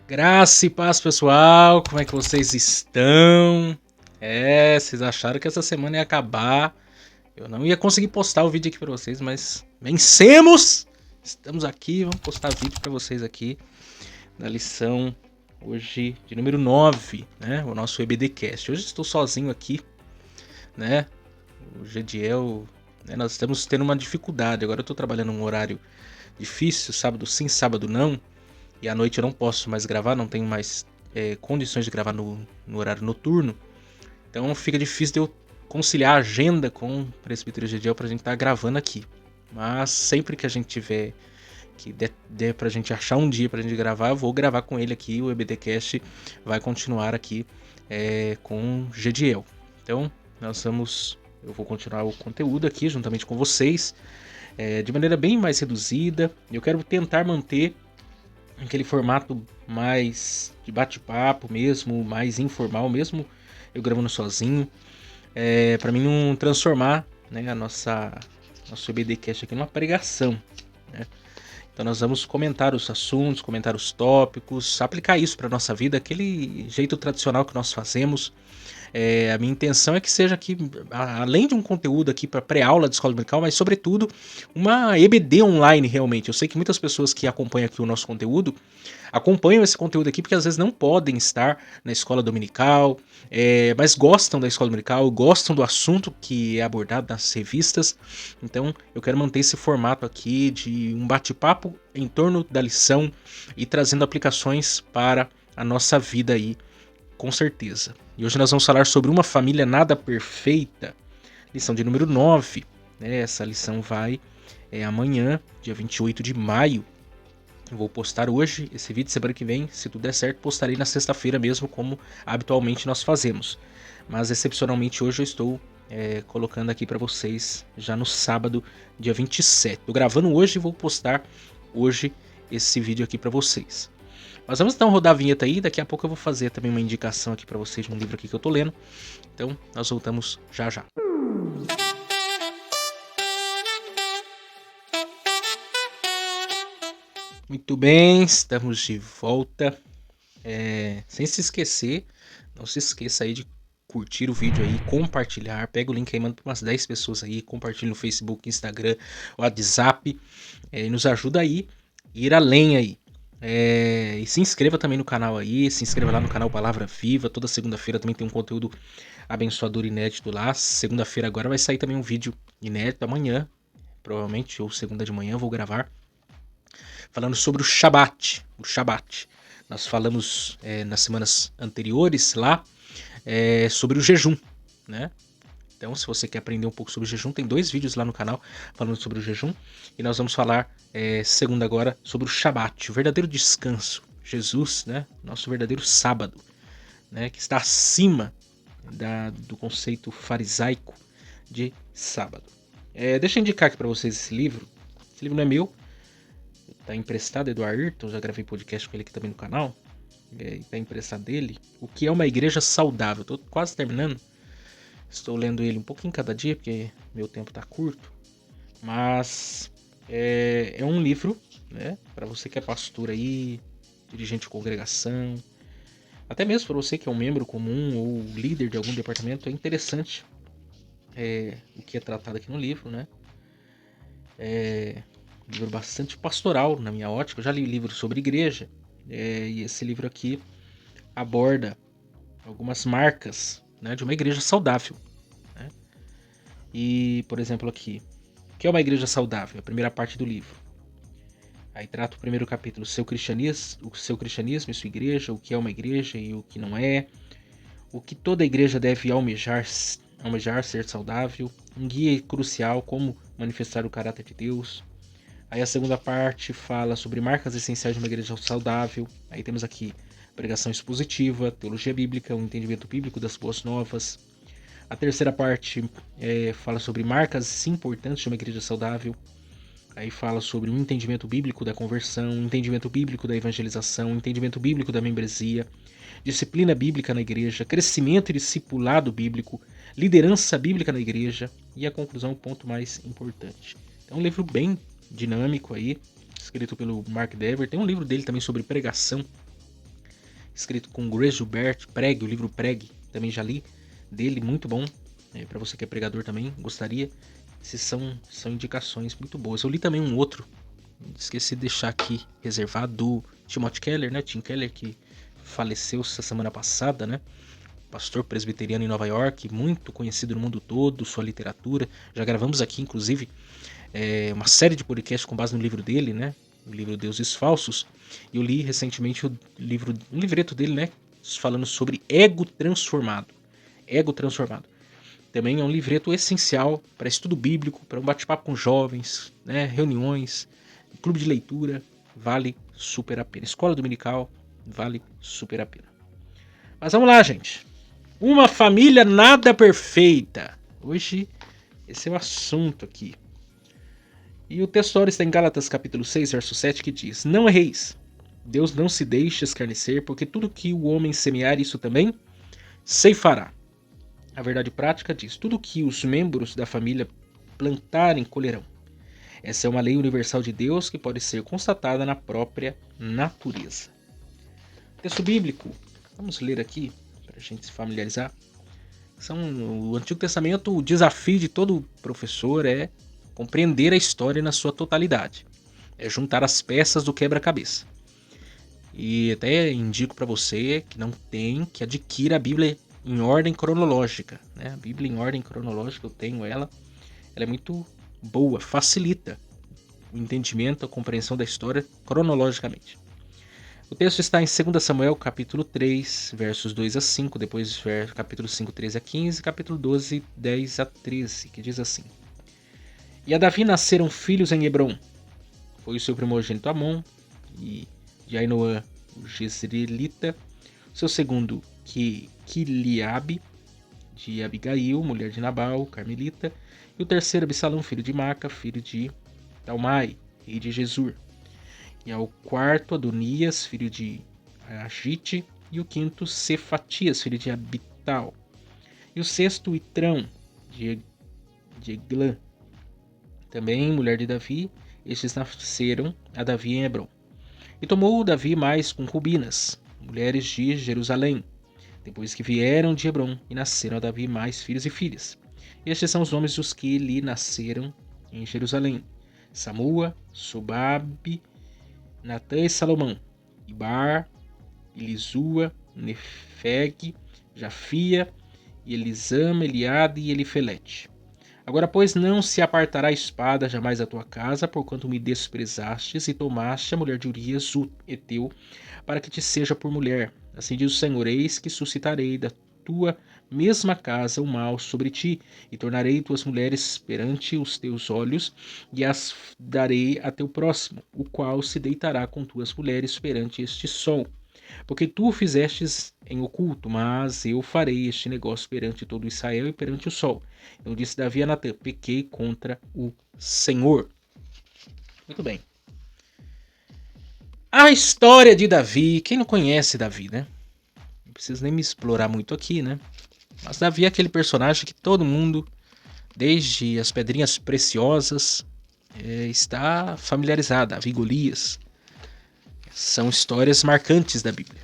Graça e paz, pessoal. Como é que vocês estão? Vocês acharam que essa semana ia acabar. Eu não ia conseguir postar o vídeo aqui pra vocês, mas vencemos! Estamos aqui, vamos postar vídeo pra vocês aqui da lição hoje de número 9, né? O nosso EBDcast. Hoje estou sozinho aqui, né? O Gediel, né? Nós estamos tendo uma dificuldade. Agora eu tô trabalhando num horário difícil, sábado sim, sábado não. E à noite eu não posso mais gravar, não tenho mais condições de gravar no horário noturno. Então fica difícil de eu conciliar a agenda com o Presbítero Gediel pra gente estar gravando aqui. Mas sempre que a gente tiver, que der pra gente achar um dia pra gente gravar, eu vou gravar com ele aqui. O EBDcast vai continuar aqui com o Gediel. Então eu vou continuar o conteúdo aqui juntamente com vocês, de maneira bem mais reduzida. Eu quero tentar manter aquele formato mais de bate-papo mesmo, mais informal mesmo, eu gravando sozinho, para mim não transformar, né, nosso EBDcast aqui numa pregação, né? Então nós vamos comentar os assuntos, comentar os tópicos, aplicar isso para nossa vida, aquele jeito tradicional que nós fazemos. A minha intenção é que seja aqui, além de um conteúdo aqui para pré-aula de escola dominical, mas sobretudo uma EBD online realmente. Eu sei que muitas pessoas que acompanham aqui o nosso conteúdo acompanham esse conteúdo aqui porque às vezes não podem estar na escola dominical, mas gostam da escola dominical, gostam do assunto que é abordado nas revistas. Então eu quero manter esse formato aqui de um bate-papo em torno da lição e trazendo aplicações para a nossa vida aí, com certeza. E hoje nós vamos falar sobre uma família nada perfeita, lição de número 9. Essa lição vai amanhã, dia 28 de maio. Eu vou postar hoje esse vídeo, semana que vem, se tudo der certo, postarei na sexta-feira mesmo, como habitualmente nós fazemos. Mas excepcionalmente hoje eu estou colocando aqui para vocês já no sábado, dia 27. Estou gravando hoje e vou postar hoje esse vídeo aqui para vocês. Mas vamos então rodar a vinheta aí, daqui a pouco eu vou fazer também uma indicação aqui para vocês de um livro aqui que eu tô lendo. Então, nós voltamos já já. Muito bem, estamos de volta. Sem se esquecer, não se esqueça aí de curtir o vídeo aí, compartilhar, pega o link aí, manda para umas 10 pessoas aí, compartilha no Facebook, Instagram, WhatsApp, e nos ajuda aí a ir além aí. E se inscreva também no canal aí, se inscreva lá no canal Palavra Viva, toda segunda-feira também tem um conteúdo abençoador inédito lá. Segunda-feira agora vai sair também um vídeo inédito, amanhã, provavelmente, ou segunda de manhã eu vou gravar, falando sobre o Shabat. O Shabat. Nós falamos nas semanas anteriores lá sobre o jejum, né? Então, se você quer aprender um pouco sobre o jejum, tem 2 vídeos lá no canal falando sobre o jejum. E nós vamos falar segunda agora sobre o Shabat, o verdadeiro descanso. Jesus, né? Nosso verdadeiro sábado, né? Que está acima do conceito farisaico de sábado. Deixa eu indicar aqui para vocês esse livro. Esse livro não é meu, tá emprestado do Ayrton, já gravei podcast com ele aqui também no canal. Tá emprestado dele. O que é uma igreja saudável? Tô quase terminando. Estou lendo ele um pouquinho cada dia, porque meu tempo tá curto. Mas é um livro, né? Para você que é pastor aí, dirigente de congregação, até mesmo para você que é um membro comum ou líder de algum departamento, é interessante o que é tratado aqui no livro, né? Um livro bastante pastoral na minha ótica. Eu já li livros sobre igreja, e esse livro aqui aborda algumas marcas, né, de uma igreja saudável, né? E, por exemplo, aqui, o que é uma igreja saudável? A primeira parte do livro. Aí trata o primeiro capítulo, o seu cristianismo e sua igreja, o que é uma igreja e o que não é, o que toda igreja deve almejar ser saudável, um guia crucial, como manifestar o caráter de Deus. Aí a segunda parte fala sobre marcas essenciais de uma igreja saudável. Aí temos aqui pregação expositiva, teologia bíblica, um entendimento bíblico das boas novas. A terceira parte fala sobre marcas importantes de uma igreja saudável. Aí fala sobre um entendimento bíblico da conversão, um entendimento bíblico da evangelização, um entendimento bíblico da membresia, disciplina bíblica na igreja, crescimento e discipulado bíblico, liderança bíblica na igreja e a conclusão, o ponto mais importante. É um livro bem dinâmico aí, escrito pelo Mark Dever. Tem um livro dele também sobre pregação, escrito com Grace Gilbert, Pregue, o livro Pregue, também já li dele, muito bom. Para você que é pregador também, gostaria. Esses são indicações muito boas. Eu li também um outro, esqueci de deixar aqui reservado, do Timothy Keller, né? Tim Keller, que faleceu essa semana passada, né? Pastor presbiteriano em Nova York, muito conhecido no mundo todo, sua literatura. Já gravamos aqui, inclusive, uma série de podcasts com base no livro dele, né? O livro Deuses Falsos. E eu li recentemente um livreto dele, né? Falando sobre ego transformado. Ego transformado. Também é um livreto essencial para estudo bíblico, para um bate-papo com jovens, né? Reuniões, clube de leitura. Vale super a pena. Escola dominical, vale super a pena. Mas vamos lá, gente. Uma família nada perfeita. Hoje, esse é o assunto aqui. E o texto está em Gálatas capítulo 6, verso 7, que diz: Não erreis. Deus não se deixa escarnecer, porque tudo que o homem semear, isso também ceifará. A verdade prática diz: tudo que os membros da família plantarem, colherão. Essa é uma lei universal de Deus que pode ser constatada na própria natureza. Texto bíblico. Vamos ler aqui, para a gente se familiarizar. O Antigo Testamento, o desafio de todo professor é compreender a história na sua totalidade. É juntar as peças do quebra-cabeça. E até indico para você que não tem, que adquira a Bíblia em ordem cronológica. Né? A Bíblia em ordem cronológica, eu tenho ela é muito boa, facilita o entendimento, a compreensão da história cronologicamente. O texto está em 2 Samuel, capítulo 3, versos 2 a 5, depois capítulo 5, 13 a 15, capítulo 12, 10 a 13, que diz assim: E a Davi nasceram filhos em Hebrom. Foi o seu primogênito Amon, e de Ainoã, o Jezreelita, o seu segundo, Quiliabe, de Abigail, mulher de Nabal, o Carmelita, e o terceiro, Absalão, filho de Maca, filho de Talmai, rei de Gesur. E ao quarto, Adonias, filho de Agite, e o quinto, Cefatias, filho de Abital. E o sexto, Itrão, de Eglã, também mulher de Davi. Estes nasceram a Davi em Hebrom. E tomou Davi mais concubinas, mulheres de Jerusalém, depois que vieram de Hebrom, e nasceram a Davi mais filhos e filhas. Estes são os nomes dos que lhe nasceram em Jerusalém: Samua, Sobabe, Natã e Salomão, Ibar, Elisua, Nefeg, Jafia, Elisama, Eliade e Elifelete. Agora, pois, não se apartará a espada jamais da tua casa, porquanto me desprezastes e tomaste a mulher de Urias, o Eteu, para que te seja por mulher. Assim diz o Senhor: eis que suscitarei da tua mesma casa o mal sobre ti, e tornarei tuas mulheres perante os teus olhos, e as darei a teu próximo, o qual se deitará com tuas mulheres perante este sol. Porque tu o fizestes em oculto, mas eu farei este negócio perante todo Israel e perante o sol. Então disse Davi a Natã: pequei contra o Senhor. Muito bem. A história de Davi, quem não conhece Davi, né? Não preciso nem me explorar muito aqui, né? Mas Davi é aquele personagem que todo mundo, desde as pedrinhas preciosas, está familiarizado. Davi e Golias. São histórias marcantes da Bíblia.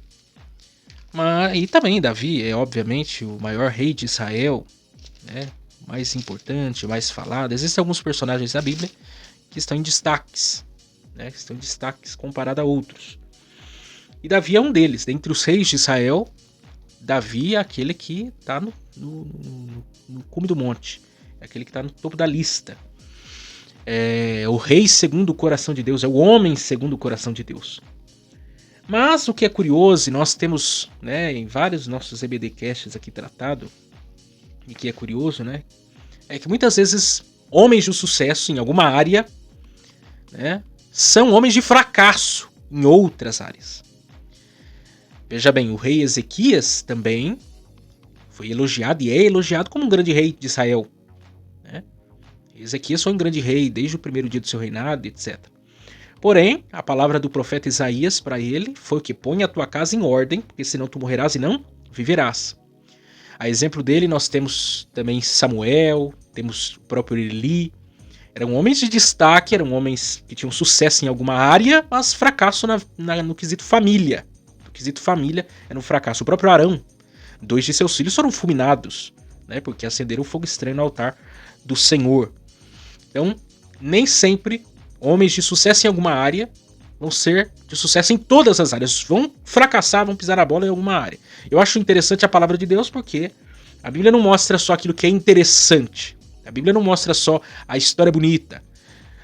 E também Davi é obviamente o maior rei de Israel, né? Mais importante, mais falado. Existem alguns personagens da Bíblia que estão em destaques, né? Estão em destaques comparado a outros. E Davi é um deles. Dentre os reis de Israel, Davi é aquele que está no cume do monte. É aquele que está no topo da lista. É o rei segundo o coração de Deus. É o homem segundo o coração de Deus. Mas o que é curioso, e nós temos, né, em vários nossos EBDcasts aqui tratado, e que é curioso, né, é que muitas vezes homens de sucesso em alguma área, né, são homens de fracasso em outras áreas. Veja bem, o rei Ezequias também foi elogiado e é elogiado como um grande rei de Israel. Né? Ezequias foi um grande rei desde o primeiro dia do seu reinado, etc. Porém, a palavra do profeta Isaías para ele foi o que: põe a tua casa em ordem, porque senão tu morrerás e não viverás. A exemplo dele nós temos também Samuel, temos o próprio Eli. Eram homens de destaque, eram homens que tinham sucesso em alguma área, mas fracasso no quesito família, no quesito família, era um fracasso. O próprio Arão, 2 de seus filhos foram fulminados, né? Porque acenderam fogo estranho no altar do Senhor. Então, nem sempre homens de sucesso em alguma área vão ser de sucesso em todas as áreas. Vão fracassar, vão pisar a bola em alguma área. Eu acho interessante a palavra de Deus porque a Bíblia não mostra só aquilo que é interessante. A Bíblia não mostra só a história bonita.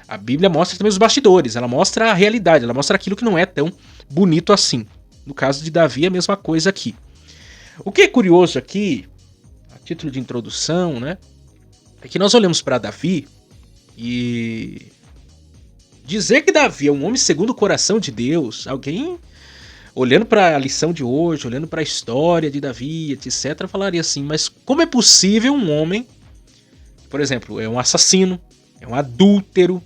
A Bíblia mostra também os bastidores. Ela mostra a realidade. Ela mostra aquilo que não é tão bonito assim. No caso de Davi, é a mesma coisa aqui. O que é curioso aqui, a título de introdução, né? É que nós olhamos para Davi e dizer que Davi é um homem segundo o coração de Deus, alguém olhando para a lição de hoje, olhando para a história de Davi, etc, falaria assim, mas como é possível um homem, por exemplo, é um assassino, é um adúltero,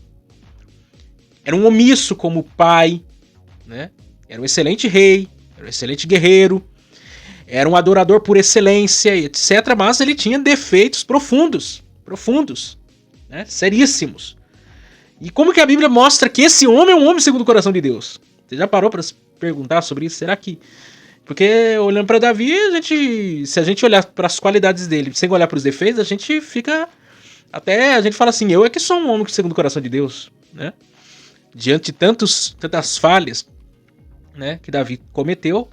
era um omisso como pai, né? Era um excelente rei, era um excelente guerreiro, era um adorador por excelência, etc, mas ele tinha defeitos profundos, né? Seríssimos. E como que a Bíblia mostra que esse homem é um homem segundo o coração de Deus? Você já parou para se perguntar sobre isso? Será que... Porque olhando para Davi, se a gente olhar para as qualidades dele, sem olhar para os defeitos, a gente fica... Até a gente fala assim, eu é que sou um homem segundo o coração de Deus, né? Diante de tantas falhas, né, que Davi cometeu,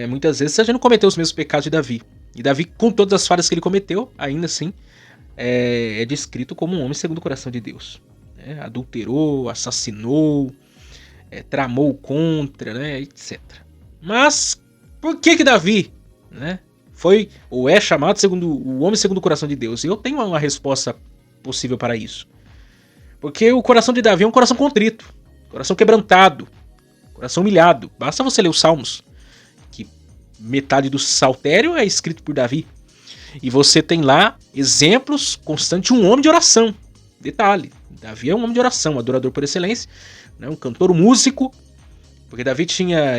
muitas vezes a gente não cometeu os mesmos pecados de Davi. E Davi, com todas as falhas que ele cometeu, ainda assim, é descrito como um homem segundo o coração de Deus. Adulterou, assassinou, tramou contra, né, etc. Mas por que Davi, né, foi ou é chamado segundo o homem segundo o coração de Deus? E eu tenho uma resposta possível para isso. Porque o coração de Davi é um coração contrito, coração quebrantado, coração humilhado. Basta você ler os Salmos, que metade do saltério é escrito por Davi. E você tem lá exemplos constantes de um homem de oração. Detalhe, Davi é um homem de oração, um adorador por excelência, né, um cantor, um músico, porque Davi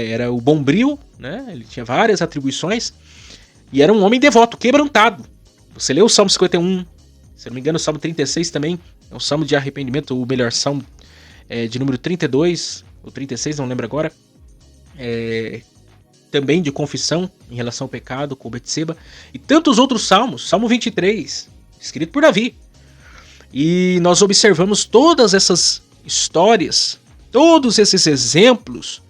era o bombril, né, ele tinha várias atribuições, e era um homem devoto, quebrantado. Você lê o Salmo 51, se não me engano o Salmo 36 também, é um salmo de arrependimento, ou melhor, salmo de número 32, ou 36, não lembro agora, também de confissão em relação ao pecado com Betseba, e tantos outros salmos, Salmo 23, escrito por Davi. E nós observamos todas essas histórias, todos esses exemplos,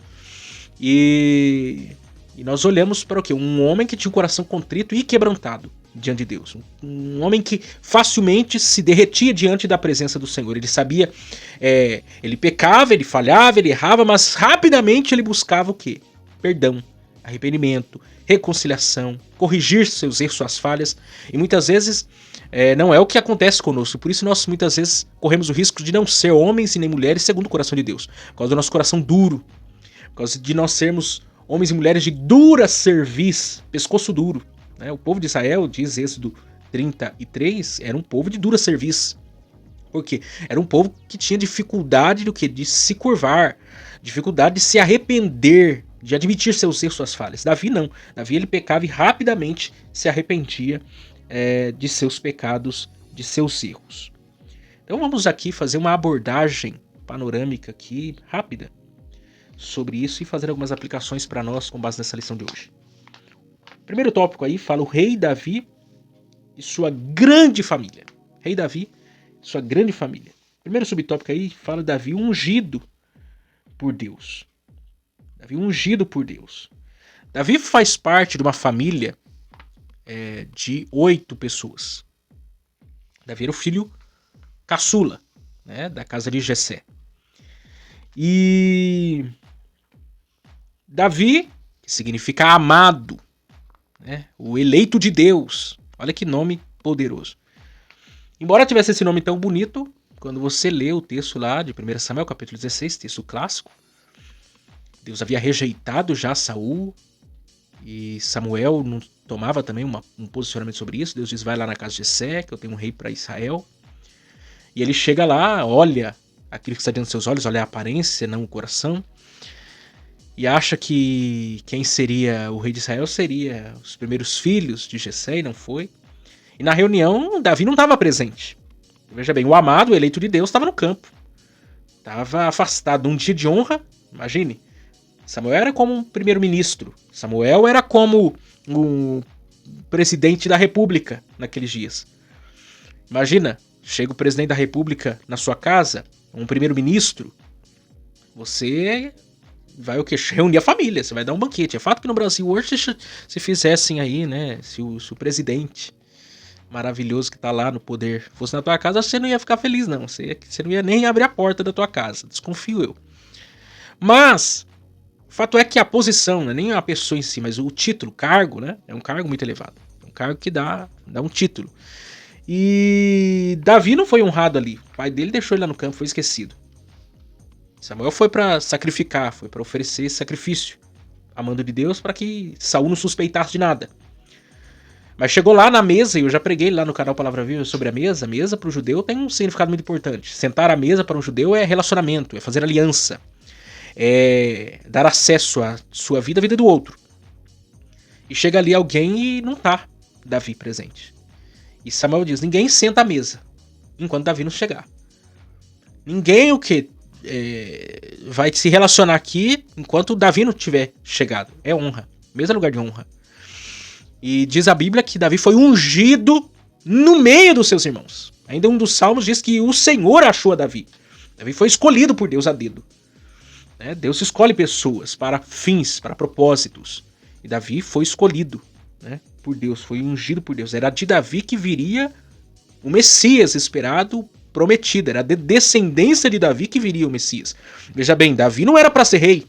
e nós olhamos para o quê? Um homem que tinha um coração contrito e quebrantado diante de Deus. Um homem que facilmente se derretia diante da presença do Senhor. Ele sabia, ele pecava, ele falhava, ele errava, mas rapidamente ele buscava o quê? Perdão, arrependimento, reconciliação, corrigir seus erros, suas falhas. E muitas vezes não é o que acontece conosco. Por isso nós muitas vezes corremos o risco de não ser homens e nem mulheres segundo o coração de Deus. Por causa do nosso coração duro. Por causa de nós sermos homens e mulheres de dura cerviz, pescoço duro. Né? O povo de Israel, diz Êxodo 33, era um povo de dura cerviz. Por quê? Era um povo que tinha dificuldade do quê? De se curvar, dificuldade de se arrepender, de admitir seus erros, suas falhas. Davi não. Davi ele pecava e rapidamente se arrependia de seus pecados, de seus erros. Então vamos aqui fazer uma abordagem panorâmica aqui, rápida, sobre isso e fazer algumas aplicações para nós com base nessa lição de hoje. Primeiro tópico aí fala o rei Davi e sua grande família. Rei Davi e sua grande família. Primeiro subtópico aí fala Davi ungido por Deus. Davi ungido por Deus. Davi faz parte de uma família de 8 pessoas. Davi era o filho caçula, né, da casa de Jessé. E Davi, que significa amado, né, o eleito de Deus. Olha que nome poderoso. Embora tivesse esse nome tão bonito, quando você lê o texto lá de 1 Samuel, capítulo 16, texto clássico, Deus havia rejeitado já Saul, e Samuel não tomava também um posicionamento sobre isso. Deus diz, vai lá na casa de Jessé, que eu tenho um rei para Israel. E ele chega lá, olha aquilo que está diante dos seus olhos, olha a aparência, não o coração, e acha que quem seria o rei de Israel seria os primeiros filhos de Jessé, e não foi. E na reunião, Davi não estava presente. Veja bem, o amado, o eleito de Deus, estava no campo. Estava afastado um dia de honra, imagine, Samuel era como um primeiro-ministro. Samuel era como um presidente da república naqueles dias. Imagina, chega o presidente da república na sua casa, um primeiro-ministro, você vai o quê? Reunir a família, você vai dar um banquete. É fato que no Brasil hoje, se fizessem aí, né, se o presidente maravilhoso que tá lá no poder fosse na tua casa, você não ia ficar feliz não, você não ia nem abrir a porta da tua casa, desconfio eu. Mas o fato é que a posição, não é nem a pessoa em si, mas o título, cargo, né? É um cargo muito elevado. É um cargo que dá um título. E Davi não foi honrado ali. O pai dele deixou ele lá no campo, foi esquecido. Samuel foi para sacrificar, foi para oferecer sacrifício a mando de Deus para que Saul não suspeitasse de nada. Mas chegou lá na mesa, e eu já preguei lá no canal Palavra Viva sobre a mesa. A mesa para o judeu tem um significado muito importante. Sentar à mesa para um judeu é relacionamento, é fazer aliança. É dar acesso à sua vida, à vida do outro. E chega ali alguém e não tá Davi presente. E Samuel diz, ninguém senta à mesa enquanto Davi não chegar. Ninguém vai se relacionar aqui enquanto Davi não tiver chegado. É honra, mesmo lugar de honra. E diz a Bíblia que Davi foi ungido no meio dos seus irmãos. Ainda um dos salmos diz que o Senhor achou a Davi. Davi foi escolhido por Deus a dedo. Deus escolhe pessoas para fins, para propósitos. E Davi foi escolhido, né, por Deus, foi ungido por Deus. Era de Davi que viria o Messias esperado, prometido. Era de descendência de Davi que viria o Messias. Veja bem, Davi não era para ser rei.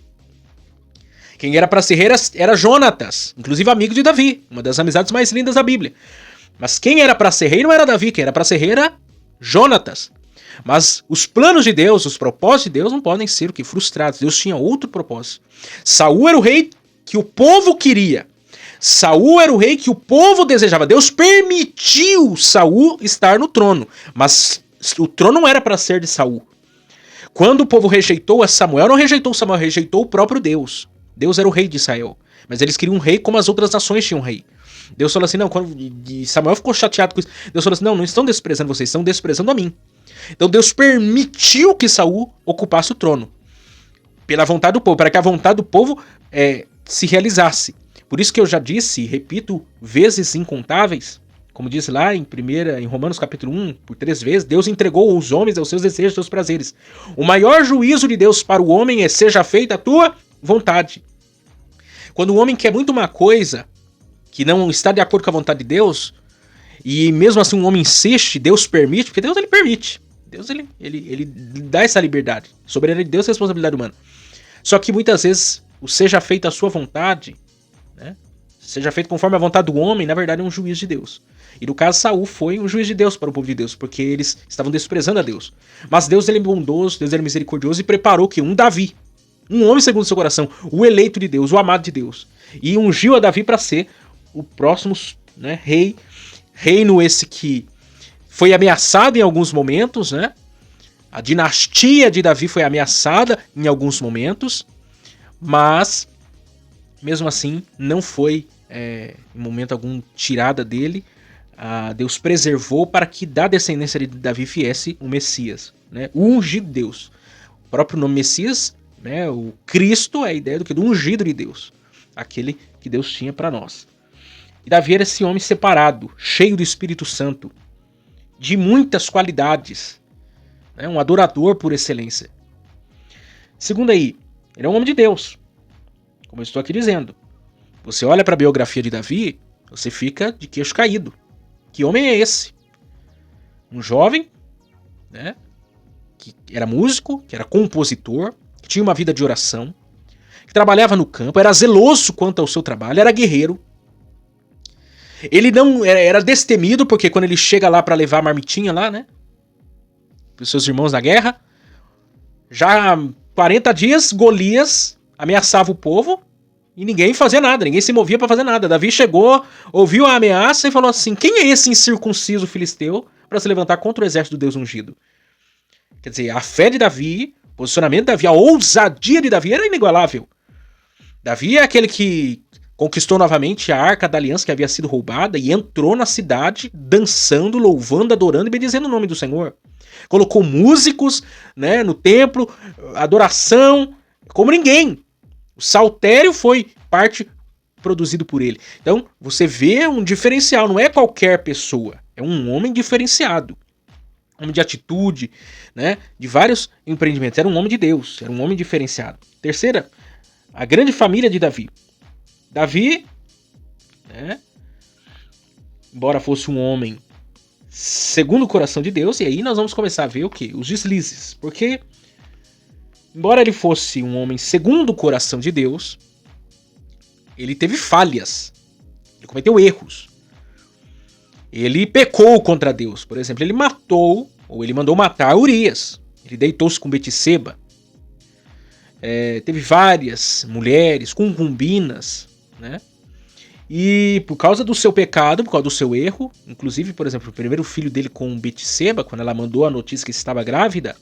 Quem era para ser rei era Jonatas, inclusive amigo de Davi, uma das amizades mais lindas da Bíblia. Mas quem era para ser rei não era Davi, quem era para ser rei era Jonatas. Mas os planos de Deus, os propósitos de Deus não podem ser o que? Frustrados. Deus tinha outro propósito. Saul era o rei que o povo queria. Saul era o rei que o povo desejava. Deus permitiu Saul estar no trono, mas o trono não era para ser de Saul. Quando o povo rejeitou a Samuel, não rejeitou Samuel, rejeitou o próprio Deus. Deus era o rei de Israel, mas eles queriam um rei como as outras nações tinham um rei. Deus falou assim, não, quando Samuel ficou chateado com isso, Deus falou assim, não estão desprezando vocês, estão desprezando a mim. Então Deus permitiu que Saul ocupasse o trono, pela vontade do povo, para que a vontade do povo se realizasse. Por isso que eu já disse, e repito vezes incontáveis, como diz lá em Romanos capítulo 1, por 3 vezes, Deus entregou os homens aos seus desejos, aos seus prazeres. O maior juízo de Deus para o homem é seja feita a tua vontade. Quando o homem quer muito uma coisa que não está de acordo com a vontade de Deus, e mesmo assim um homem insiste, Deus permite, porque Deus ele permite. Deus ele dá essa liberdade. Soberania de Deus é responsabilidade humana. Só que muitas vezes o seja feita a sua vontade, né? Seja feito conforme a vontade do homem, na verdade é um juiz de Deus. E no caso Saul foi um juiz de Deus para o povo de Deus, porque eles estavam desprezando a Deus. Mas Deus ele é bondoso, Deus ele é misericordioso e preparou que um Davi, um homem segundo o seu coração, o eleito de Deus, o amado de Deus, e ungiu a Davi para ser o próximo, né, rei. Reino esse que foi ameaçado em alguns momentos, né? A dinastia de Davi foi ameaçada em alguns momentos, mas mesmo assim não foi em momento algum tirada dele. Deus preservou para que da descendência de Davi viesse o Messias, né? O ungido de Deus. O próprio nome Messias, né? O Cristo é a ideia do ungido de Deus, aquele que Deus tinha para nós. E Davi era esse homem separado, cheio do Espírito Santo, de muitas qualidades, né? Um adorador por excelência. Segundo aí, ele é um homem de Deus, como eu estou aqui dizendo. Você olha para a biografia de Davi, você fica de queixo caído. Que homem é esse? Um jovem, né? Que era músico, que era compositor, que tinha uma vida de oração, que trabalhava no campo, era zeloso quanto ao seu trabalho, era guerreiro. Ele não era destemido, porque quando ele chega lá para levar a marmitinha lá, né, para os seus irmãos na guerra, já há 40 dias Golias ameaçava o povo e ninguém fazia nada, ninguém se movia para fazer nada. Davi chegou, ouviu a ameaça e falou assim, quem é esse incircunciso filisteu para se levantar contra o exército do Deus ungido? Quer dizer, a fé de Davi, o posicionamento de Davi, a ousadia de Davi era inigualável. Davi é aquele que conquistou novamente a Arca da Aliança que havia sido roubada e entrou na cidade dançando, louvando, adorando e bendizendo o nome do Senhor. Colocou músicos, né, no templo, adoração, como ninguém. O saltério foi parte produzido por ele. Então, você vê um diferencial, não é qualquer pessoa, é um homem diferenciado. Homem de atitude, né? De vários empreendimentos. Era um homem de Deus, era um homem diferenciado. Terceira, a grande família de Davi. Davi, né? Embora fosse um homem segundo o coração de Deus, e aí nós vamos começar a ver o quê? Os deslizes. Porque, embora ele fosse um homem segundo o coração de Deus, ele teve falhas. Ele cometeu erros. Ele pecou contra Deus. Por exemplo, ele matou, ou ele mandou matar Urias. Ele deitou-se com Betseba. Teve várias mulheres, concubinas, né? E por causa do seu pecado, por causa do seu erro, inclusive, por exemplo, o primeiro filho dele com Betseba, quando ela mandou a notícia que estava grávida,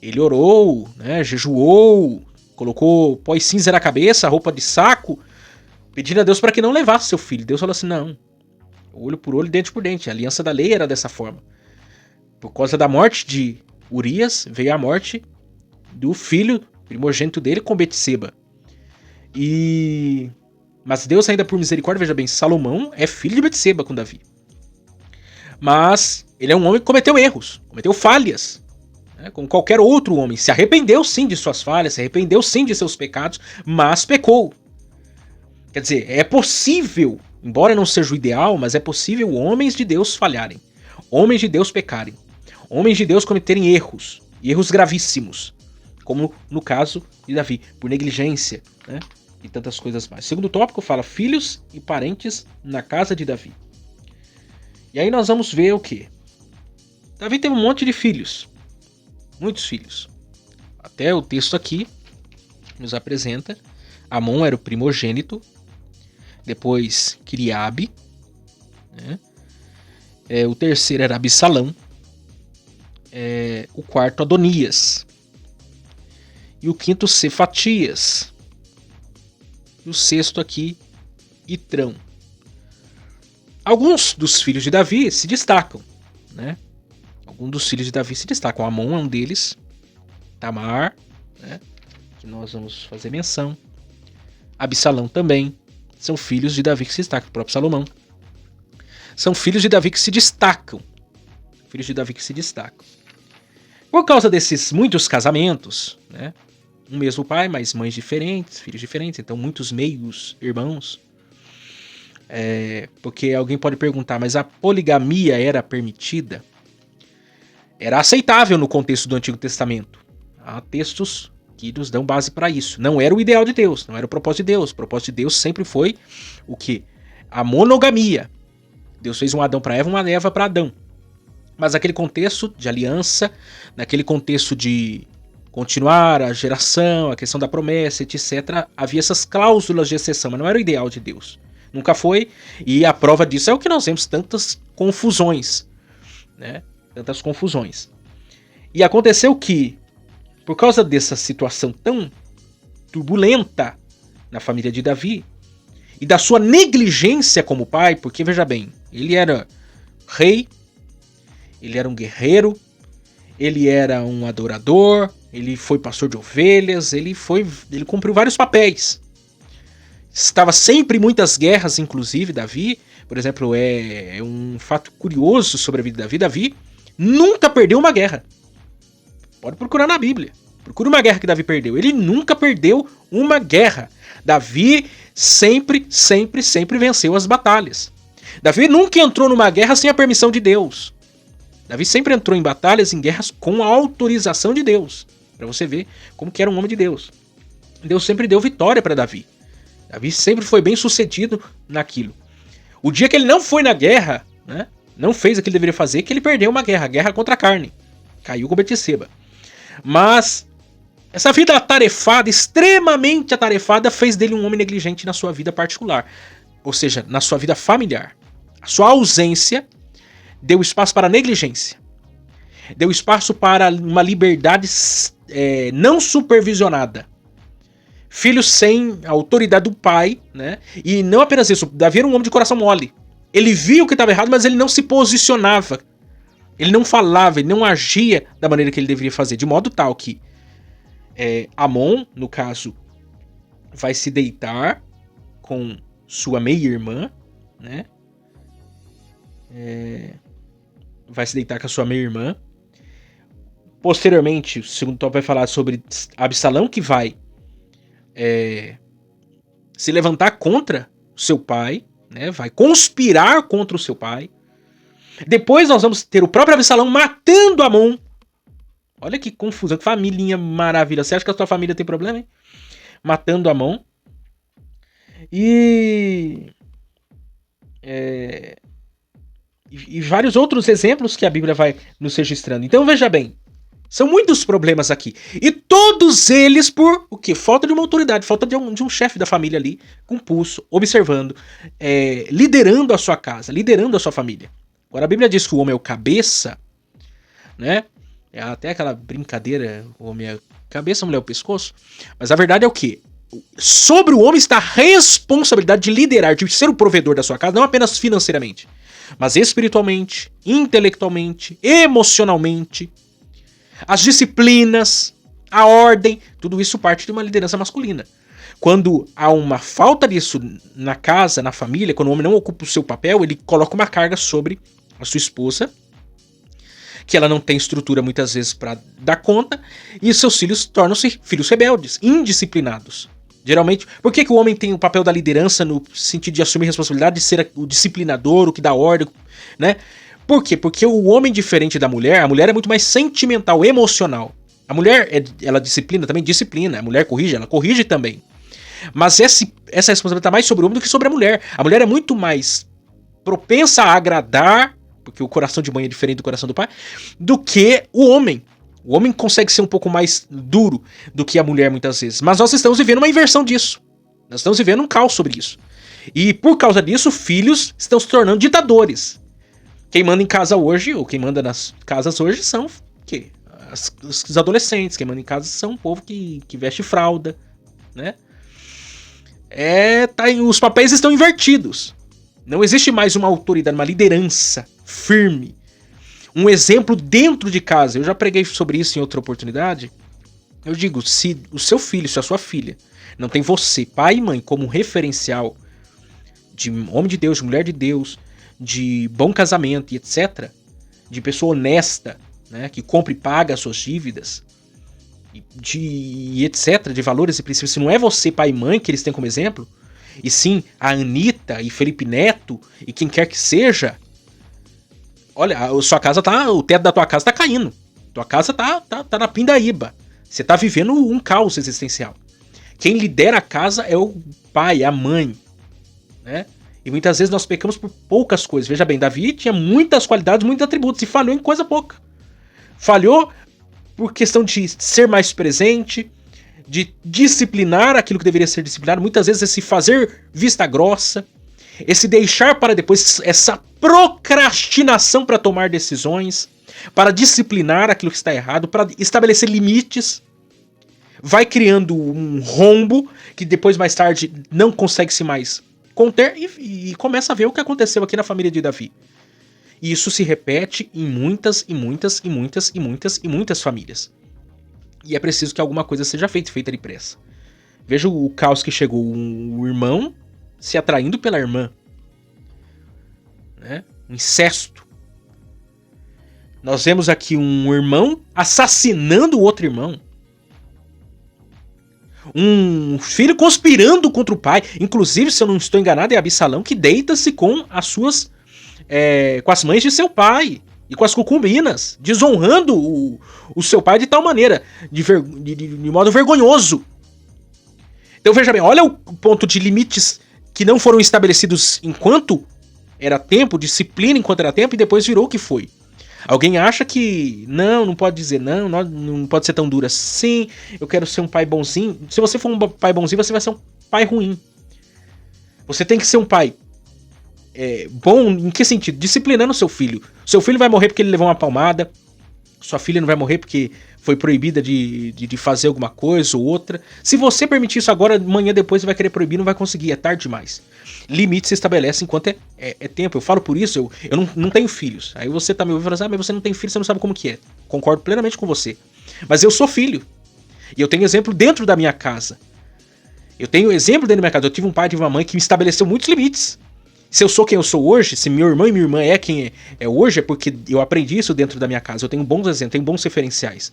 ele orou, né, jejuou, colocou pó e cinza na cabeça, roupa de saco, pedindo a Deus para que não levasse seu filho. Deus falou assim, não, olho por olho, dente por dente. A aliança da lei era dessa forma. Por causa da morte de Urias, veio a morte do filho primogênito dele com Betseba. Mas Deus, ainda por misericórdia, veja bem, Salomão é filho de Betseba com Davi. Mas ele é um homem que cometeu erros, cometeu falhas, né? Como qualquer outro homem. Se arrependeu sim de suas falhas, se arrependeu sim de seus pecados, mas pecou. Quer dizer, é possível, embora não seja o ideal, mas é possível homens de Deus falharem, homens de Deus pecarem, homens de Deus cometerem erros, e erros gravíssimos, como no caso de Davi, por negligência, né? E tantas coisas mais. Segundo tópico fala filhos e parentes na casa de Davi. E aí nós vamos ver o que? Davi teve um monte de filhos. Muitos filhos. Até o texto aqui nos apresenta. Amon era o primogênito. Depois Quiriabe. Né? O terceiro era Absalão. O quarto Adonias. E o quinto Cefatias. E o sexto aqui, Itrão. Alguns dos filhos de Davi se destacam, né? Alguns dos filhos de Davi se destacam. Amon é um deles. Tamar, né? Que nós vamos fazer menção. Absalão também. São filhos de Davi que se destacam. O próprio Salomão. São filhos de Davi que se destacam. Filhos de Davi que se destacam. Por causa desses muitos casamentos, né? Um mesmo pai, mas mães diferentes, filhos diferentes, então muitos meios irmãos. Porque alguém pode perguntar, mas a poligamia era permitida? Era aceitável no contexto do Antigo Testamento. Há textos que nos dão base para isso. Não era o ideal de Deus, não era o propósito de Deus. O propósito de Deus sempre foi o quê? A monogamia. Deus fez um Adão para Eva, uma Eva para Adão. Mas naquele contexto de aliança, naquele contexto de continuar a geração, a questão da promessa, etc. Havia essas cláusulas de exceção, mas não era o ideal de Deus. Nunca foi, e a prova disso é o que nós vemos, tantas confusões, né? Tantas confusões. E aconteceu que, por causa dessa situação tão turbulenta na família de Davi, e da sua negligência como pai, porque veja bem, ele era rei, ele era um guerreiro, ele era um adorador, ele foi pastor de ovelhas, ele cumpriu vários papéis. Estava sempre em muitas guerras, inclusive, Davi. Por exemplo, é um fato curioso sobre a vida de Davi. Davi nunca perdeu uma guerra. Pode procurar na Bíblia. Procure uma guerra que Davi perdeu. Ele nunca perdeu uma guerra. Davi sempre venceu as batalhas. Davi nunca entrou numa guerra sem a permissão de Deus. Davi sempre entrou em batalhas, em guerras, com a autorização de Deus. Para você ver como que era um homem de Deus. Deus sempre deu vitória para Davi. Davi sempre foi bem sucedido naquilo. O dia que ele não foi na guerra, né, não fez o que ele deveria fazer, que ele perdeu uma guerra, a guerra contra a carne. Caiu com Betseba. Mas essa vida atarefada, extremamente atarefada, fez dele um homem negligente na sua vida particular. Ou seja, na sua vida familiar. A sua ausência deu espaço para a negligência. Deu espaço para uma liberdade não supervisionada. Filho sem a autoridade do pai, né? E não apenas isso, Davi era um homem de coração mole. Ele via o que estava errado, mas ele não se posicionava. Ele não falava, ele não agia da maneira que ele deveria fazer. De modo tal que Amon, no caso, vai se deitar com sua meia-irmã, né? Vai se deitar com a sua meia-irmã. Posteriormente, o segundo tópico vai falar sobre Absalão, que vai se levantar contra o seu pai, né? Vai conspirar contra o seu pai. Depois nós vamos ter o próprio Absalão matando Amon. Olha que confusão, que família maravilha. Você acha que a sua família tem problema, hein? Matando Amon. E vários outros exemplos que a Bíblia vai nos registrando. Então veja bem, são muitos problemas aqui. E todos eles por o quê? Falta de uma autoridade, falta de um chefe da família ali, com pulso, observando, liderando a sua casa, liderando a sua família. Agora a Bíblia diz que o homem é o cabeça, né? É até aquela brincadeira, o homem é a cabeça, a mulher é o pescoço. Mas a verdade é o quê? Sobre o homem está a responsabilidade de liderar, de ser o provedor da sua casa, não apenas financeiramente, mas espiritualmente, intelectualmente, emocionalmente. As disciplinas, a ordem, tudo isso parte de uma liderança masculina. Quando há uma falta disso na casa, na família, quando o homem não ocupa o seu papel, ele coloca uma carga sobre a sua esposa, que ela não tem estrutura muitas vezes para dar conta, e seus filhos tornam-se filhos rebeldes, indisciplinados. Geralmente, por que o homem tem o papel da liderança no sentido de assumir a responsabilidade de ser o disciplinador, o que dá ordem, né? Por quê? Porque o homem, diferente da mulher, a mulher é muito mais sentimental, emocional. A mulher, ela disciplina também? Disciplina. A mulher corrige? Ela corrige também. Mas essa responsabilidade está mais sobre o homem do que sobre a mulher. A mulher é muito mais propensa a agradar, porque o coração de mãe é diferente do coração do pai, do que o homem. O homem consegue ser um pouco mais duro do que a mulher muitas vezes. Mas nós estamos vivendo uma inversão disso. Nós estamos vivendo um caos sobre isso. E por causa disso, filhos estão se tornando ditadores. Quem manda em casa hoje, ou quem manda nas casas hoje, são o quê? Os adolescentes. Quem manda em casa são o povo que veste fralda, né? Os papéis estão invertidos. Não existe mais uma autoridade, uma liderança firme. Um exemplo dentro de casa. Eu já preguei sobre isso em outra oportunidade. Eu digo, se o seu filho, se a sua filha não tem você, pai e mãe, como um referencial de homem de Deus, de mulher de Deus, de bom casamento e etc., de pessoa honesta, né, que compra e paga as suas dívidas, e etc., de valores e princípios, se não é você, pai e mãe, que eles têm como exemplo, e sim a Anitta e Felipe Neto e quem quer que seja, olha, o teto da tua casa tá caindo. Tua casa tá na pindaíba. Você tá vivendo um caos existencial. Quem lidera a casa é o pai, a mãe, né? E muitas vezes nós pecamos por poucas coisas. Veja bem, Davi tinha muitas qualidades, muitos atributos, e falhou em coisa pouca. Falhou por questão de ser mais presente, de disciplinar aquilo que deveria ser disciplinado. Muitas vezes esse fazer vista grossa, esse deixar para depois, essa procrastinação para tomar decisões, para disciplinar aquilo que está errado, para estabelecer limites, vai criando um rombo que depois, mais tarde, não consegue se mais conter e começa a ver o que aconteceu aqui na família de Davi. E isso se repete em muitas famílias. E é preciso que alguma coisa seja feita depressa. Veja o caos que chegou, um irmão se atraindo pela irmã, né? Um incesto. Nós vemos aqui um irmão assassinando o outro irmão. Um filho conspirando contra o pai. Inclusive, se eu não estou enganado, é Absalão que deita-se com com as mães de seu pai e com as concubinas, desonrando o seu pai de tal maneira, de modo vergonhoso. Então veja bem, olha o ponto de limites que não foram estabelecidos enquanto era tempo, disciplina enquanto era tempo, e depois virou o que foi. Alguém acha que não pode dizer não pode ser tão dura assim, eu quero ser um pai bonzinho. Se você for um pai bonzinho, você vai ser um pai ruim. Você tem que ser um pai bom em que sentido? Disciplinando seu filho. Seu filho vai morrer porque ele levou uma palmada, sua filha não vai morrer porque foi proibida de fazer alguma coisa ou outra. Se você permitir isso agora, amanhã depois você vai querer proibir, não vai conseguir, é tarde demais. Limite se estabelece enquanto é tempo. Eu falo por isso, eu não tenho filhos. Aí você tá me ouvindo e fala assim, mas você não tem filho, você não sabe como que é. Concordo plenamente com você. Mas eu sou filho. E eu tenho exemplo dentro da minha casa. Eu tenho exemplo dentro da minha casa. Eu tive um pai e uma mãe que me estabeleceu muitos limites. Se eu sou quem eu sou hoje, se meu irmão e minha irmã é quem é hoje, é porque eu aprendi isso dentro da minha casa. Eu tenho bons exemplos, tenho bons referenciais.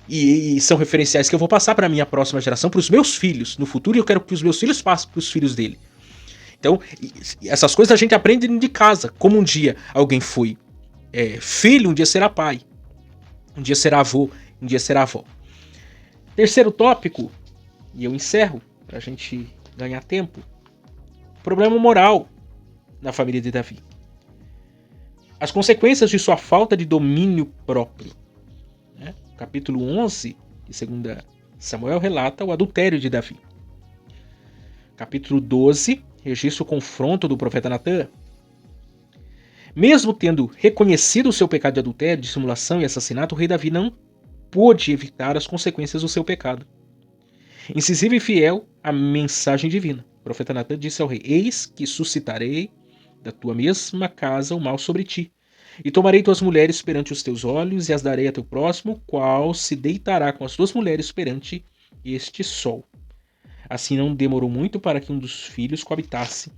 E são referenciais que eu vou passar para a minha próxima geração, para os meus filhos. No futuro eu quero que os meus filhos passem para os filhos dele. Então, essas coisas a gente aprende de casa. Como um dia alguém foi filho, um dia será pai. Um dia será avô, um dia será avó. Terceiro tópico, e eu encerro, pra gente ganhar tempo. Problema moral na família de Davi. As consequências de sua falta de domínio próprio. Né? Capítulo 11 de 2 Samuel relata o adultério de Davi. Capítulo 12 registra o confronto do profeta Natã. Mesmo tendo reconhecido o seu pecado de adultério, dissimulação e assassinato, o rei Davi não pôde evitar as consequências do seu pecado. Incisivo e fiel à mensagem divina. O profeta Natã disse ao rei: Eis que suscitarei da tua mesma casa o mal sobre ti, e tomarei tuas mulheres perante os teus olhos, e as darei a teu próximo, qual se deitará com as tuas mulheres perante este sol. Assim não demorou muito para que um dos filhos coabitasse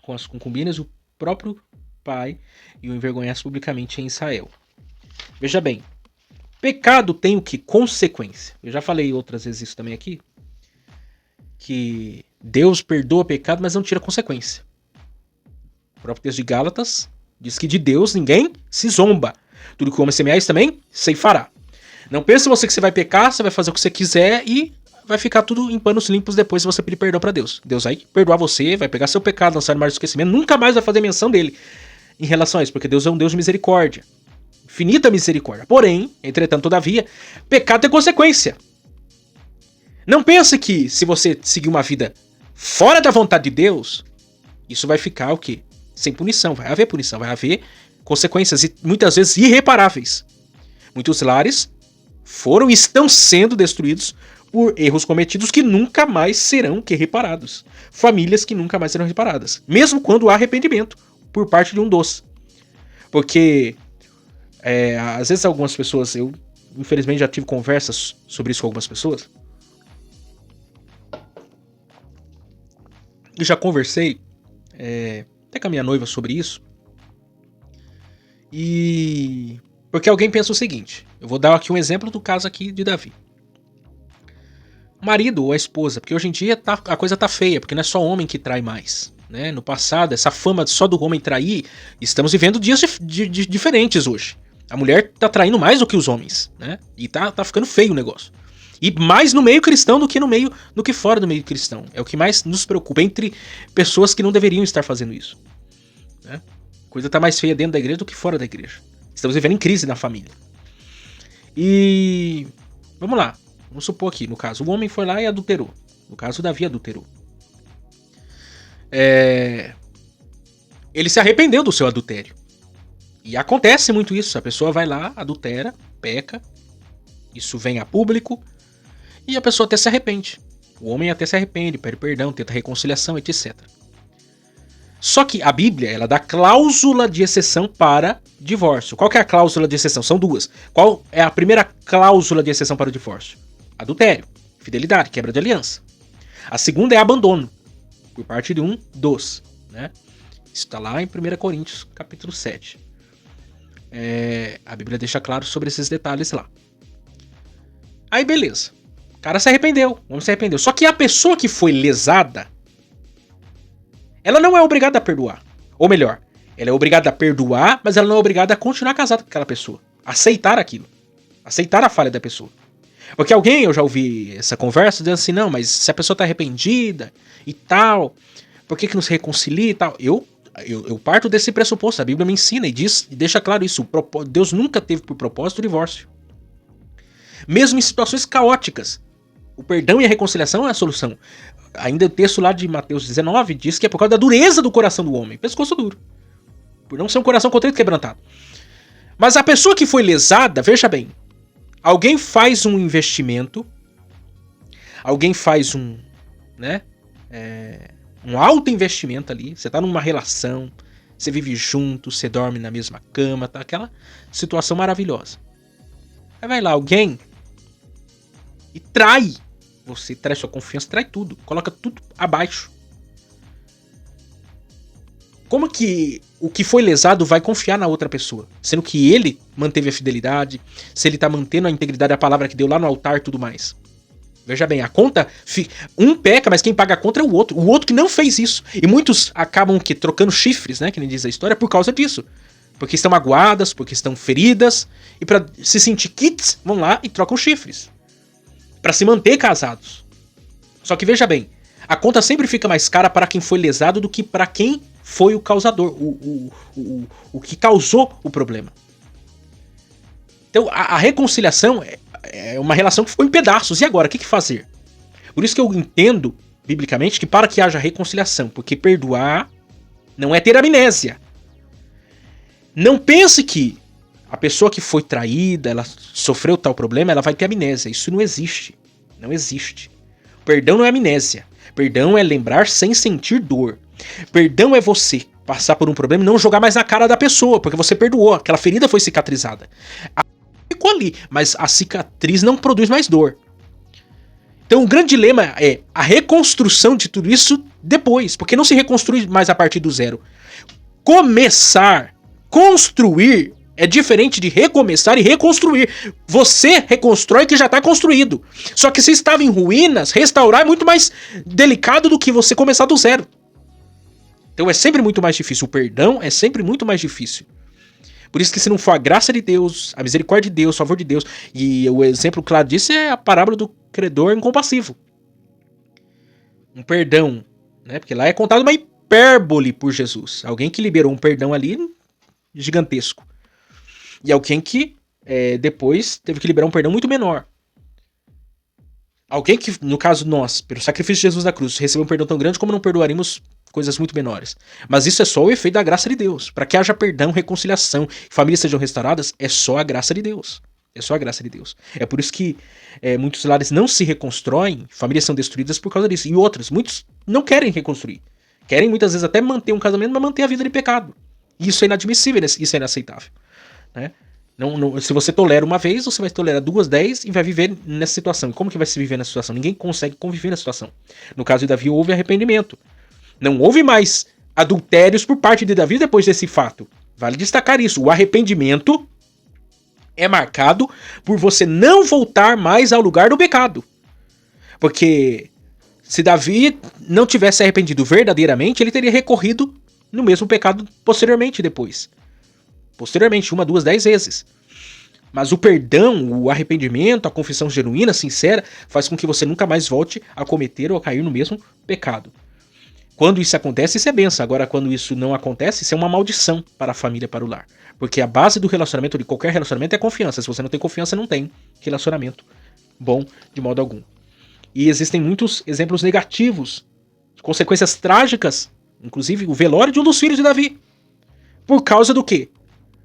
com as concubinas do próprio pai e o envergonhasse publicamente em Israel. Veja bem, pecado tem o que? Consequência. Eu já falei outras vezes isso também aqui, que Deus perdoa pecado, mas não tira consequência. O próprio texto de Gálatas diz que de Deus ninguém se zomba. Tudo que o homem semear, isso também ceifará. Não pense você que você vai pecar, você vai fazer o que você quiser e vai ficar tudo em panos limpos depois se você pedir perdão para Deus. Deus vai perdoar você, vai pegar seu pecado, lançar no mar do esquecimento, nunca mais vai fazer menção dele em relação a isso, porque Deus é um Deus de misericórdia. Infinita misericórdia. Porém, entretanto, todavia, pecado tem consequência. Não pense que se você seguir uma vida fora da vontade de Deus, isso vai ficar o quê? Sem punição. Vai haver punição, vai haver consequências e muitas vezes irreparáveis. Muitos lares foram e estão sendo destruídos por erros cometidos que nunca mais serão reparados. Famílias que nunca mais serão reparadas. Mesmo quando há arrependimento por parte de um dos. Porque às vezes algumas pessoas, eu infelizmente já tive conversas sobre isso com algumas pessoas, e já conversei até com a minha noiva sobre isso, e porque alguém pensa o seguinte, eu vou dar aqui um exemplo do caso aqui de Davi. O marido ou a esposa, porque hoje em dia a coisa tá feia, porque não é só homem que trai mais. Né? No passado, essa fama só do homem trair, estamos vivendo dias diferentes hoje. A mulher tá traindo mais do que os homens, né? E tá ficando feio o negócio. E mais no meio cristão do que fora do meio cristão. É o que mais nos preocupa entre pessoas que não deveriam estar fazendo isso. Né? A coisa tá mais feia dentro da igreja do que fora da igreja. Estamos vivendo em crise na família. E vamos lá. Vamos supor aqui, no caso, o homem foi lá e adulterou. No caso, Davi adulterou. Ele se arrependeu do seu adultério. E acontece muito isso. A pessoa vai lá, adultera, peca. Isso vem a público. E a pessoa até se arrepende. O homem até se arrepende, pede perdão, tenta reconciliação, etc. Só que a Bíblia, ela dá cláusula de exceção para divórcio. Qual que é a cláusula de exceção? São duas. Qual é a primeira cláusula de exceção para o divórcio? Adultério, fidelidade, quebra de aliança. A segunda é abandono, por parte de um dos. Né? Isso está lá em 1 Coríntios, capítulo 7. A Bíblia deixa claro sobre esses detalhes lá. Aí beleza. O cara se arrependeu, o homem se arrependeu. Só que a pessoa que foi lesada, ela não é obrigada a perdoar. Ou melhor, ela é obrigada a perdoar, mas ela não é obrigada a continuar casada com aquela pessoa. Aceitar aquilo. Aceitar a falha da pessoa. Porque alguém, eu já ouvi essa conversa, dizendo assim, não, mas se a pessoa está arrependida e tal, por que não se reconcilia e tal? Eu parto desse pressuposto, a Bíblia me ensina e diz, e deixa claro isso, Deus nunca teve por propósito o divórcio. Mesmo em situações caóticas, o perdão e a reconciliação é a solução. Ainda o texto lá de Mateus 19 diz que é por causa da dureza do coração do homem, pescoço duro, por não ser um coração contrito e quebrantado. Mas a pessoa que foi lesada, veja bem, alguém faz um investimento, alguém faz um alto investimento ali, você tá numa relação, você vive junto, você dorme na mesma cama, tá aquela situação maravilhosa. Aí vai lá alguém e trai Você trai sua confiança, trai tudo. Coloca tudo abaixo. Como que o que foi lesado vai confiar na outra pessoa? Sendo que ele manteve a fidelidade, se ele tá mantendo a integridade da palavra que deu lá no altar e tudo mais. Veja bem, a conta... Um peca, mas quem paga a conta é o outro. O outro que não fez isso. E muitos acabam que trocando chifres, né? Que nem diz a história, por causa disso. Porque estão magoadas, porque estão feridas. E pra se sentir kits, vão lá e trocam chifres. Pra se manter casados. Só que veja bem, a conta sempre fica mais cara para quem foi lesado do que para quem foi o causador, o que causou o problema. Então a reconciliação é uma relação que ficou em pedaços. E agora, o que fazer? Por isso que eu entendo, biblicamente, que para que haja reconciliação, porque perdoar não é ter amnésia. Não pense que a pessoa que foi traída, ela sofreu tal problema, ela vai ter amnésia. Isso não existe. Não existe. Perdão não é amnésia. Perdão é lembrar sem sentir dor. Perdão é você passar por um problema e não jogar mais na cara da pessoa, porque você perdoou, aquela ferida foi cicatrizada. Ficou ali, mas a cicatriz não produz mais dor. Então o grande dilema é a reconstrução de tudo isso depois, porque não se reconstrui mais a partir do zero. Começar, construir, é diferente de recomeçar e reconstruir. Você reconstrói o que já está construído. Só que se estava em ruínas, restaurar é muito mais delicado do que você começar do zero. Então é sempre muito mais difícil. O perdão é sempre muito mais difícil. Por isso que se não for a graça de Deus, a misericórdia de Deus, o favor de Deus, e o exemplo claro disso é a parábola do credor incompassivo. Um perdão, né? Porque lá é contado uma hipérbole por Jesus. Alguém que liberou um perdão ali gigantesco. E alguém que depois teve que liberar um perdão muito menor. Alguém que, no caso nós, pelo sacrifício de Jesus na cruz, recebeu um perdão tão grande como não perdoaríamos coisas muito menores. Mas isso é só o efeito da graça de Deus. Para que haja perdão, reconciliação, famílias sejam restauradas, é só a graça de Deus. É só a graça de Deus. É por isso que muitos lares não se reconstroem, famílias são destruídas por causa disso. E outros, muitos não querem reconstruir. Querem muitas vezes até manter um casamento, mas manter a vida de pecado. E isso é inadmissível, isso é inaceitável. Né? Se você tolera uma vez, você vai tolerar 2, 10 e vai viver nessa situação. E como que vai se viver nessa situação? Ninguém consegue conviver nessa situação. No caso de Davi, houve arrependimento. Não houve mais adultérios por parte de Davi depois desse fato. Vale destacar isso. O arrependimento é marcado por você não voltar mais ao lugar do pecado. Porque se Davi não tivesse arrependido verdadeiramente, ele teria recorrido no mesmo pecado posteriormente depois. Posteriormente, 1, 2, 10 vezes. Mas o perdão, o arrependimento, a confissão genuína, sincera, faz com que você nunca mais volte a cometer ou a cair no mesmo pecado. Quando isso acontece, isso é bênção. Agora, quando isso não acontece, isso é uma maldição para a família, para o lar. Porque a base do relacionamento, de qualquer relacionamento, é a confiança. Se você não tem confiança, não tem relacionamento bom de modo algum. E existem muitos exemplos negativos, consequências trágicas, inclusive o velório de um dos filhos de Davi. Por causa do quê?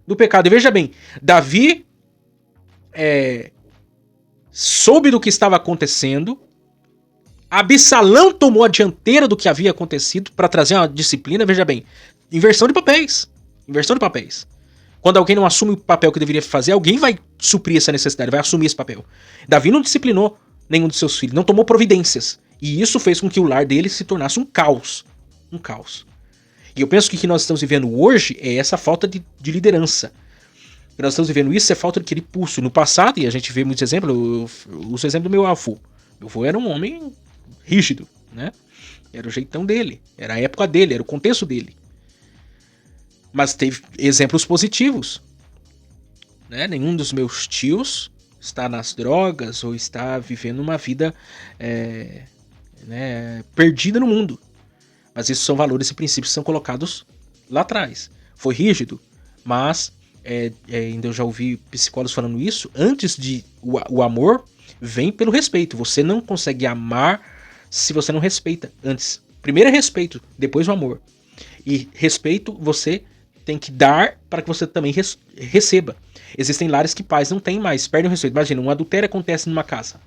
Do pecado. E veja bem, Davi soube do que estava acontecendo, Absalão tomou a dianteira do que havia acontecido para trazer uma disciplina. Veja bem, inversão de papéis. Inversão de papéis. Quando alguém não assume o papel que deveria fazer, alguém vai suprir essa necessidade, vai assumir esse papel. Davi não disciplinou nenhum de seus filhos, não tomou providências. E isso fez com que o lar dele se tornasse um caos. Um caos. E eu penso que o que nós estamos vivendo hoje é essa falta de liderança. O que nós estamos vivendo isso é falta de aquele pulso. No passado, e a gente vê muitos exemplos, eu uso o exemplo do meu avô. Meu avô era um homem rígido, né? Era o jeitão dele, era a época dele, era o contexto dele. Mas teve exemplos positivos. Né? Nenhum dos meus tios está nas drogas ou está vivendo uma vida perdida no mundo. Mas isso são valores e princípios que são colocados lá atrás. Foi rígido, mas ainda eu já ouvi psicólogos falando isso. Antes de o amor vem pelo respeito. Você não consegue amar se você não respeita antes. Primeiro é respeito, depois o amor. E respeito você tem que dar para que você também receba. Existem lares que pais não têm mais, perdem o respeito. Imagina, um adultério acontece numa casa.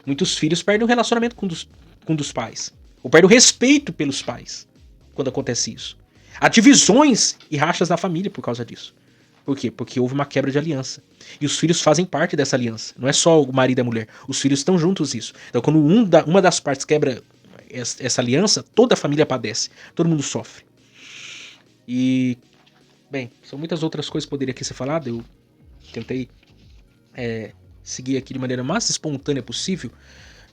Muitos filhos perdem o relacionamento com um dos pais. Ou perdem o respeito pelos pais quando acontece isso. Há divisões e rachas na família por causa disso. Por quê? Porque houve uma quebra de aliança. E os filhos fazem parte dessa aliança. Não é só o marido e a mulher. Os filhos estão juntos nisso. Então, quando uma das partes quebra essa aliança, toda a família padece. Todo mundo sofre. E, bem, são muitas outras coisas que poderia aqui ser falado. Eu tentei seguir aqui de maneira mais espontânea possível,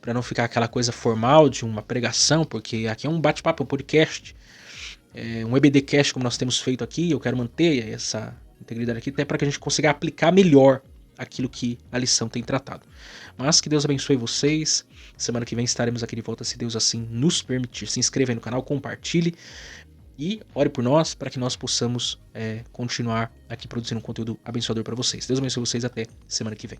para não ficar aquela coisa formal de uma pregação, porque aqui é um bate-papo, um podcast, um EBDcast como nós temos feito aqui. Eu quero manter essa integridade aqui, até para que a gente consiga aplicar melhor aquilo que a lição tem tratado. Mas que Deus abençoe vocês. Semana que vem estaremos aqui de volta, se Deus assim nos permitir. Se inscreva aí no canal, compartilhe e ore por nós, para que nós possamos continuar aqui produzindo um conteúdo abençoador para vocês. Deus abençoe vocês, até semana que vem.